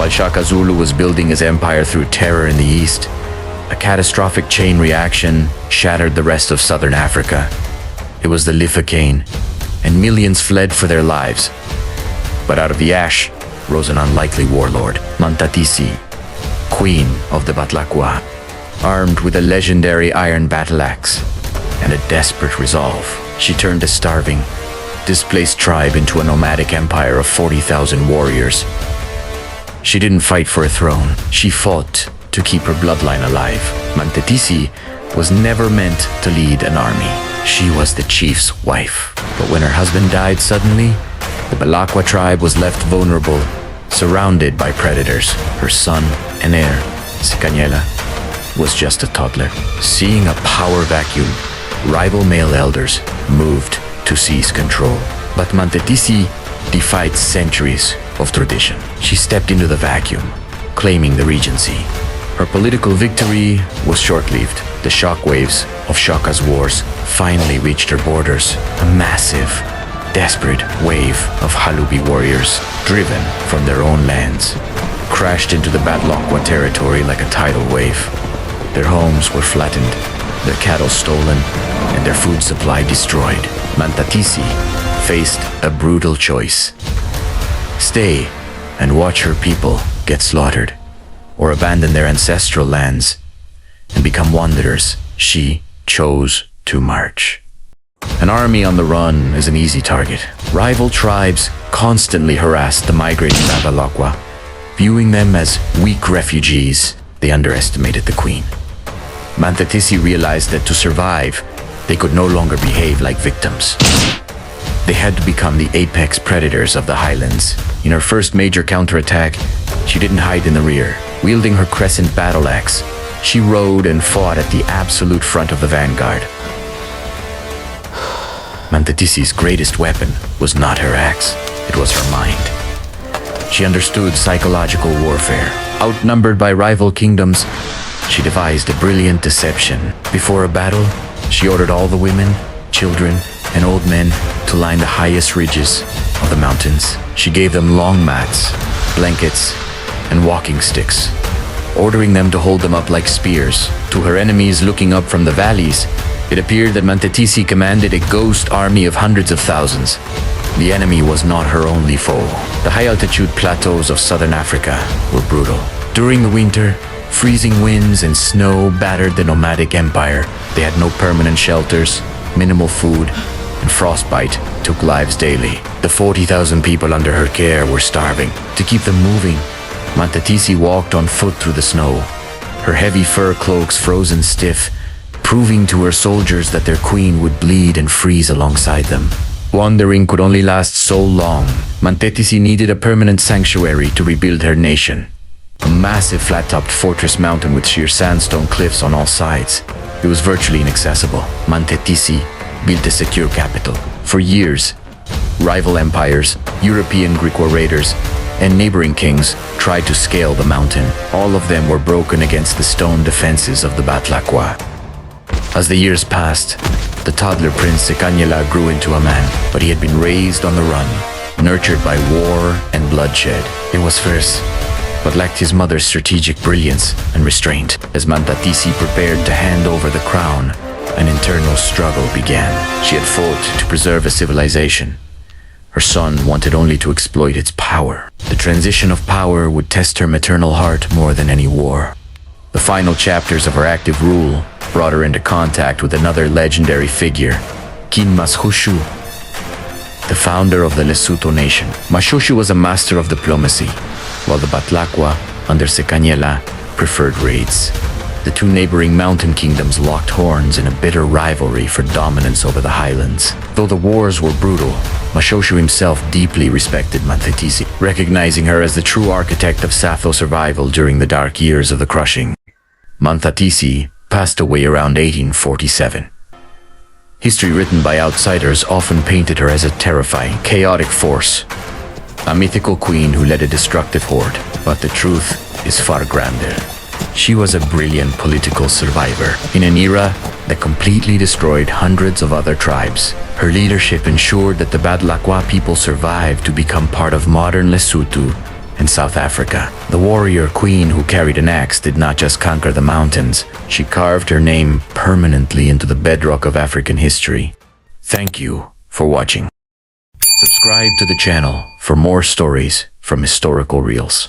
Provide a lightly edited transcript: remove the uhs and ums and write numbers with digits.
While Shaka Zulu was building his empire through terror in the east, a catastrophic chain reaction shattered the rest of southern Africa. It was the Lifaqane, and millions fled for their lives. But out of the ash rose an unlikely warlord, Manthatisi, Queen of the Batlokwa, armed with a legendary iron battle axe and a desperate resolve. She turned a starving, displaced tribe into a nomadic empire of 40,000 warriors. She didn't fight for a throne. She fought to keep her bloodline alive. Manthatisi was never meant to lead an army. She was the chief's wife. But when her husband died suddenly, the Batlokwa tribe was left vulnerable, surrounded by predators. Her son and heir, Sikanyela, was just a toddler. Seeing a power vacuum, rival male elders moved to seize control. But Manthatisi defied centuries of tradition. She stepped into the vacuum, claiming the regency. Her political victory was short-lived. The shockwaves of Shaka's wars finally reached her borders. A massive, desperate wave of Halubi warriors, driven from their own lands, crashed into the Batlokwa territory like a tidal wave. Their homes were flattened, their cattle stolen, and their food supply destroyed. Manthatisi faced a brutal choice: stay and watch her people get slaughtered, or abandon their ancestral lands and become wanderers. She chose to march. An army on the run is an easy target. Rival tribes constantly harassed the migrating Batlokwa. Viewing them as weak refugees, they underestimated the queen. Manthatisi realized that to survive, they could no longer behave like victims. They had to become the apex predators of the highlands. In her first major counterattack, she didn't hide in the rear. Wielding her crescent battle axe, she rode and fought at the absolute front of the vanguard. Manthatisi's greatest weapon was not her axe, it was her mind. She understood psychological warfare. Outnumbered by rival kingdoms, she devised a brilliant deception. Before a battle, she ordered all the women, children, and old men to line the highest ridges of the mountains. She gave them long mats, blankets, and walking sticks, ordering them to hold them up like spears. To her enemies looking up from the valleys, it appeared that Manthatisi commanded a ghost army of hundreds of thousands. The enemy was not her only foe. The high-altitude plateaus of southern Africa were brutal. During the winter, freezing winds and snow battered the nomadic empire. They had no permanent shelters, minimal food, and frostbite took lives daily. The 40,000 people under her care were starving. To keep them moving, Manthatisi walked on foot through the snow, her heavy fur cloaks frozen stiff, proving to her soldiers that their queen would bleed and freeze alongside them. Wandering could only last so long. Manthatisi needed a permanent sanctuary to rebuild her nation. A massive flat-topped fortress mountain with sheer sandstone cliffs on all sides. It was virtually inaccessible. Manthatisi built a secure capital. For years, rival empires, European Greek raiders, and neighboring kings tried to scale the mountain. All of them were broken against the stone defenses of the Batlokwa. As the years passed, the toddler prince Sikanyela grew into a man, but he had been raised on the run, nurtured by war and bloodshed. It was fierce, but lacked his mother's strategic brilliance and restraint. As Manthatisi prepared to hand over the crown, an internal struggle began. She had fought to preserve a civilization. Her son wanted only to exploit its power. The transition of power would test her maternal heart more than any war. The final chapters of her active rule brought her into contact with another legendary figure, Queen Manthatisi, the founder of the Lesotho nation. Manthatisi was a master of diplomacy, while the Batlokwa, under Sikanyela, preferred raids. The two neighboring mountain kingdoms locked horns in a bitter rivalry for dominance over the highlands. Though the wars were brutal, Manthatisi himself deeply respected Manthatisi, recognizing her as the true architect of Safo survival during the dark years of the crushing. Manthatisi passed away around 1847. History written by outsiders often painted her as a terrifying, chaotic force, a mythical queen who led a destructive horde. But the truth is far grander. She was a brilliant political survivor in an era that completely destroyed hundreds of other tribes. Her leadership ensured that the Batlokwa people survived to become part of modern Lesotho In South Africa, the warrior queen who carried an axe did not just conquer the mountains, she carved her name permanently into the bedrock of African history. Thank you for watching. Subscribe to the channel for more stories from historical reels.